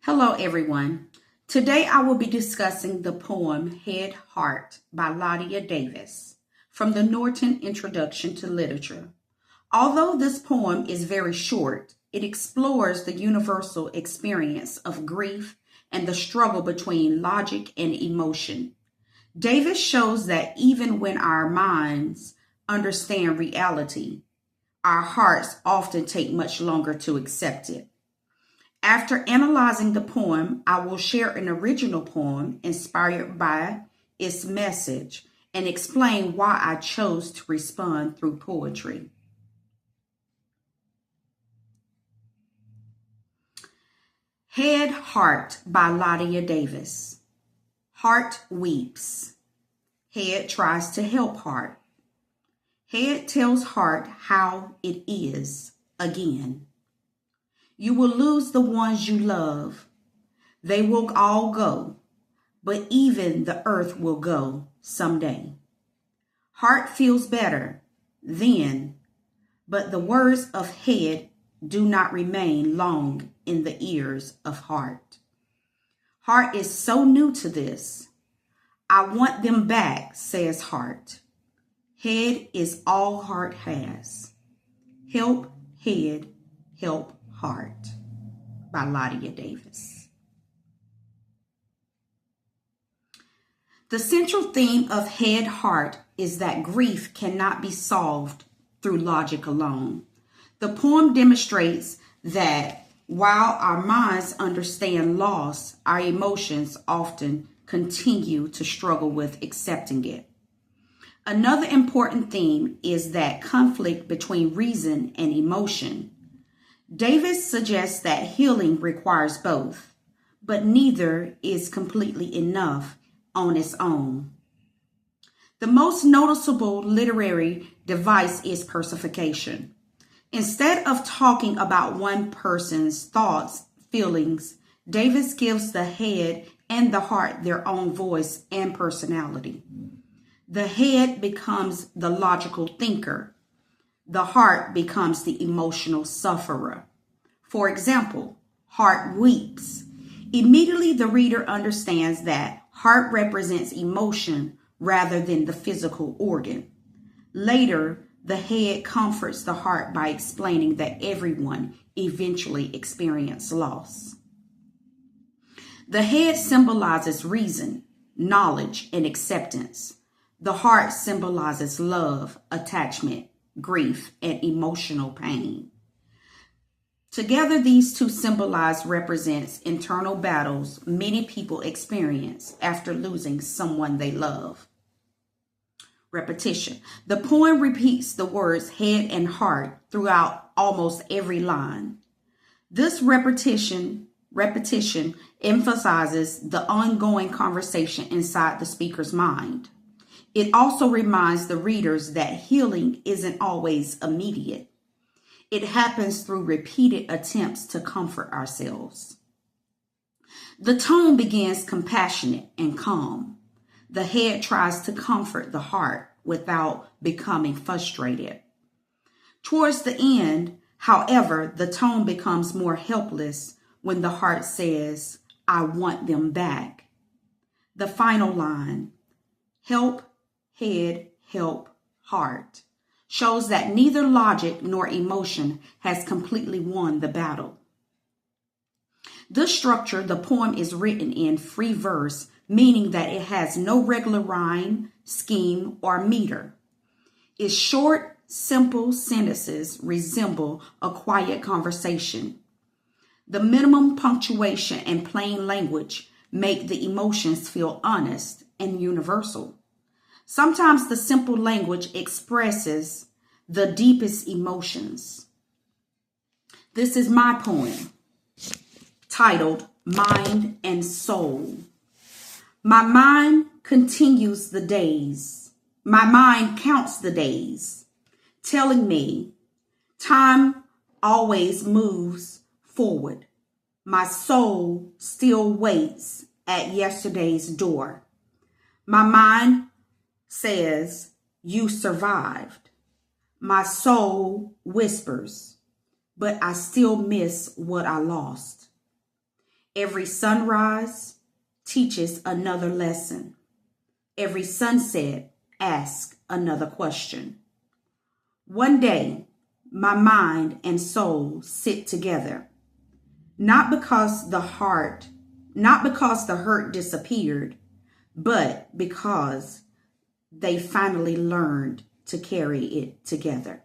Hello, everyone. Today I will be discussing the poem Head Heart by Ladia Davis from the Norton Introduction to Literature. Although this poem is very short, it explores the universal experience of grief and the struggle between logic and emotion. Davis shows that even when our minds understand reality, our hearts often take much longer to accept it. After analyzing the poem, I will share an original poem inspired by its message and explain why I chose to respond through poetry. Head Heart by Ladia Davis. Heart weeps. Head tries to help heart. Head tells heart how it is again. You will lose the ones you love. They will all go, but even the earth will go someday. Heart feels better then, but the words of head do not remain long in the ears of heart. Heart is so new to this. I want them back, says heart. Head is all heart has. Help head, help Heart by Ladia Davis. The central theme of Head Heart is that grief cannot be solved through logic alone. The poem demonstrates that while our minds understand loss, our emotions often continue to struggle with accepting it. Another important theme is that conflict between reason and emotion. Davis suggests that healing requires both, but neither is completely enough on its own. The most noticeable literary device is personification. Instead of talking about one person's thoughts, feelings, Davis gives the head and the heart their own voice and personality. The head becomes the logical thinker. The heart becomes the emotional sufferer. For example, heart weeps. Immediately the reader understands that heart represents emotion rather than the physical organ. Later, the head comforts the heart by explaining that everyone eventually experiences loss. The head symbolizes reason, knowledge, and acceptance. The heart symbolizes love, attachment, grief, and emotional pain. Together, these two represents internal battles many people experience after losing someone they love. Repetition. The poem repeats the words head and heart throughout almost every line. This repetition emphasizes the ongoing conversation inside the speaker's mind. It also reminds the readers that healing isn't always immediate. It happens through repeated attempts to comfort ourselves. The tone begins compassionate and calm. The head tries to comfort the heart without becoming frustrated. Towards the end, however, the tone becomes more helpless when the heart says, I want them back. The final line, help head, help heart, shows that neither logic nor emotion has completely won the battle. This structure, the poem is written in free verse, meaning that it has no regular rhyme, scheme, or meter. Its short, simple sentences resemble a quiet conversation. The minimum punctuation and plain language make the emotions feel honest and universal. Sometimes the simple language expresses the deepest emotions. This is my poem, titled Mind and Soul. My mind continues the days. My mind counts the days, telling me time always moves forward. My soul still waits at yesterday's door. My mind says, you survived. My soul whispers, but I still miss what I lost. Every sunrise teaches another lesson. Every sunset asks another question. One day, my mind and soul sit together, not because the hurt disappeared, but because they finally learned to carry it together.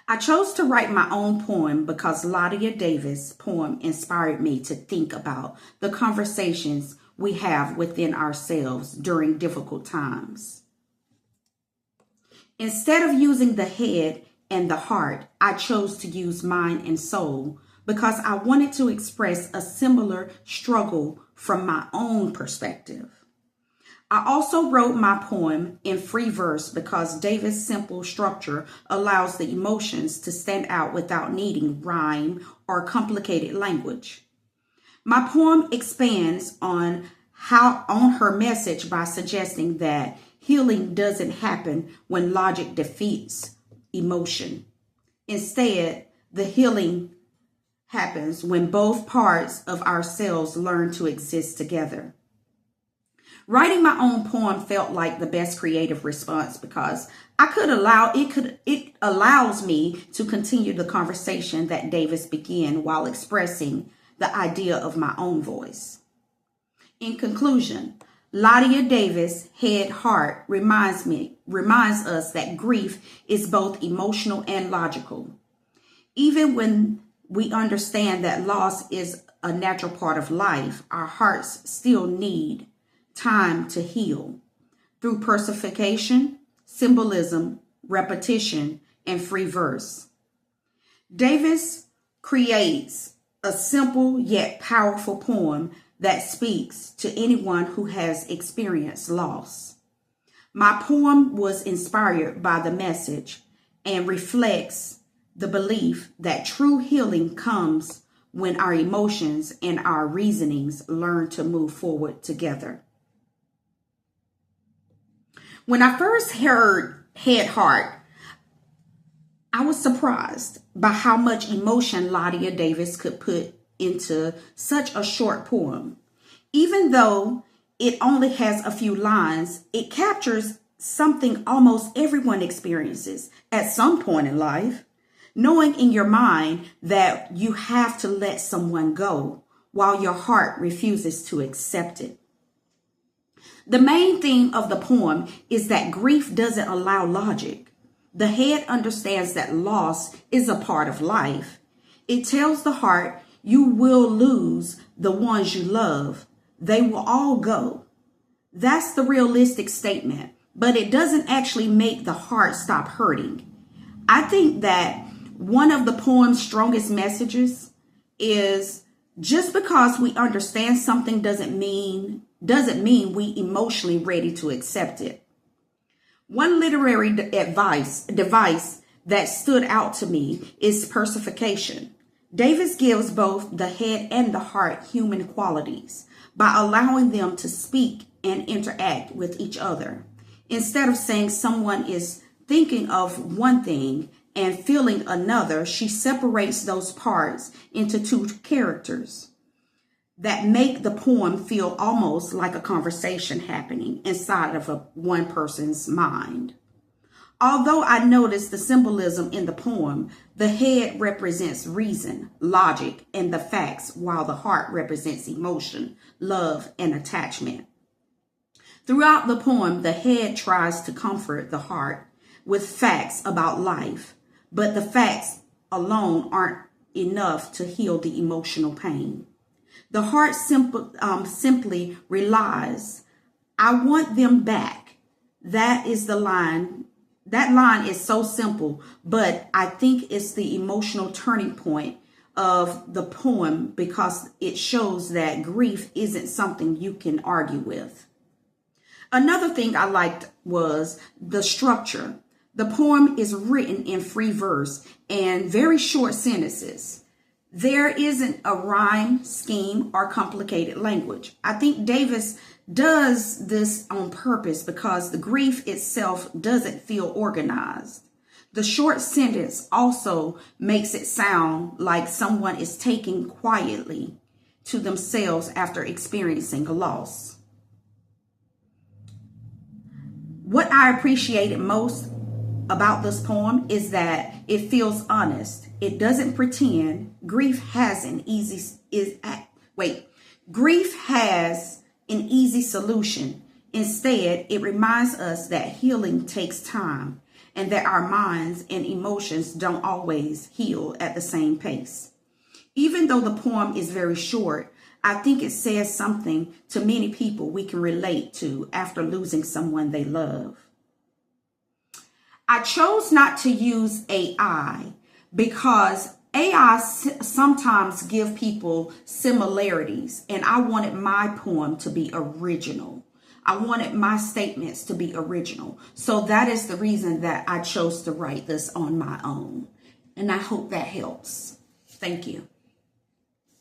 I chose to write my own poem because Ladia Davis' poem inspired me to think about the conversations we have within ourselves during difficult times. Instead of using the head and the heart, I chose to use mind and soul because I wanted to express a similar struggle from my own perspective. I also wrote my poem in free verse because Davis' simple structure allows the emotions to stand out without needing rhyme or complicated language. My poem expands on her message by suggesting that healing doesn't happen when logic defeats emotion. Instead, the healing happens when both parts of ourselves learn to exist together. Writing my own poem felt like the best creative response because it allows me to continue the conversation that Davis began while expressing the idea of my own voice. In conclusion, Ladia Davis' Head Heart reminds us that grief is both emotional and logical. Even when we understand that loss is a natural part of life, our hearts still need time to heal through personification, symbolism, repetition, and free verse. Davis creates a simple yet powerful poem that speaks to anyone who has experienced loss. My poem was inspired by the message and reflects the belief that true healing comes when our emotions and our reasonings learn to move forward together. When I first heard Head Heart, I was surprised by how much emotion Ladia Davis could put into such a short poem. Even though it only has a few lines, it captures something almost everyone experiences at some point in life. Knowing in your mind that you have to let someone go while your heart refuses to accept it. The main theme of the poem is that grief doesn't allow logic. The head understands that loss is a part of life. It tells the heart you will lose the ones you love. They will all go. That's the realistic statement, but it doesn't actually make the heart stop hurting. I think that one of the poem's strongest messages is just because we understand something doesn't mean we emotionally ready to accept it. One literary device that stood out to me is personification. Davis gives both the head and the heart human qualities by allowing them to speak and interact with each other. Instead of saying someone is thinking of one thing and feeling another, she separates those parts into two characters that make the poem feel almost like a conversation happening inside of one person's mind. Although I noticed the symbolism in the poem, the head represents reason, logic, and the facts, while the heart represents emotion, love, and attachment. Throughout the poem, the head tries to comfort the heart with facts about life, but the facts alone aren't enough to heal the emotional pain. The heart simply relies, I want them back. That is the line. That line is so simple, but I think it's the emotional turning point of the poem because it shows that grief isn't something you can argue with. Another thing I liked was the structure. The poem is written in free verse and very short sentences. There isn't a rhyme, scheme, or complicated language. I think Davis does this on purpose because the grief itself doesn't feel organized. The short sentence also makes it sound like someone is taking quietly to themselves after experiencing a loss. What I appreciated most about this poem is that it feels honest. It doesn't pretend. Grief has an easy solution. Instead, it reminds us that healing takes time and that our minds and emotions don't always heal at the same pace. Even though the poem is very short, I think it says something to many people we can relate to after losing someone they love. I chose not to use AI because AI sometimes give people similarities, and I wanted my poem to be original. I wanted my statements to be original. So that is the reason that I chose to write this on my own. And I hope that helps. Thank you.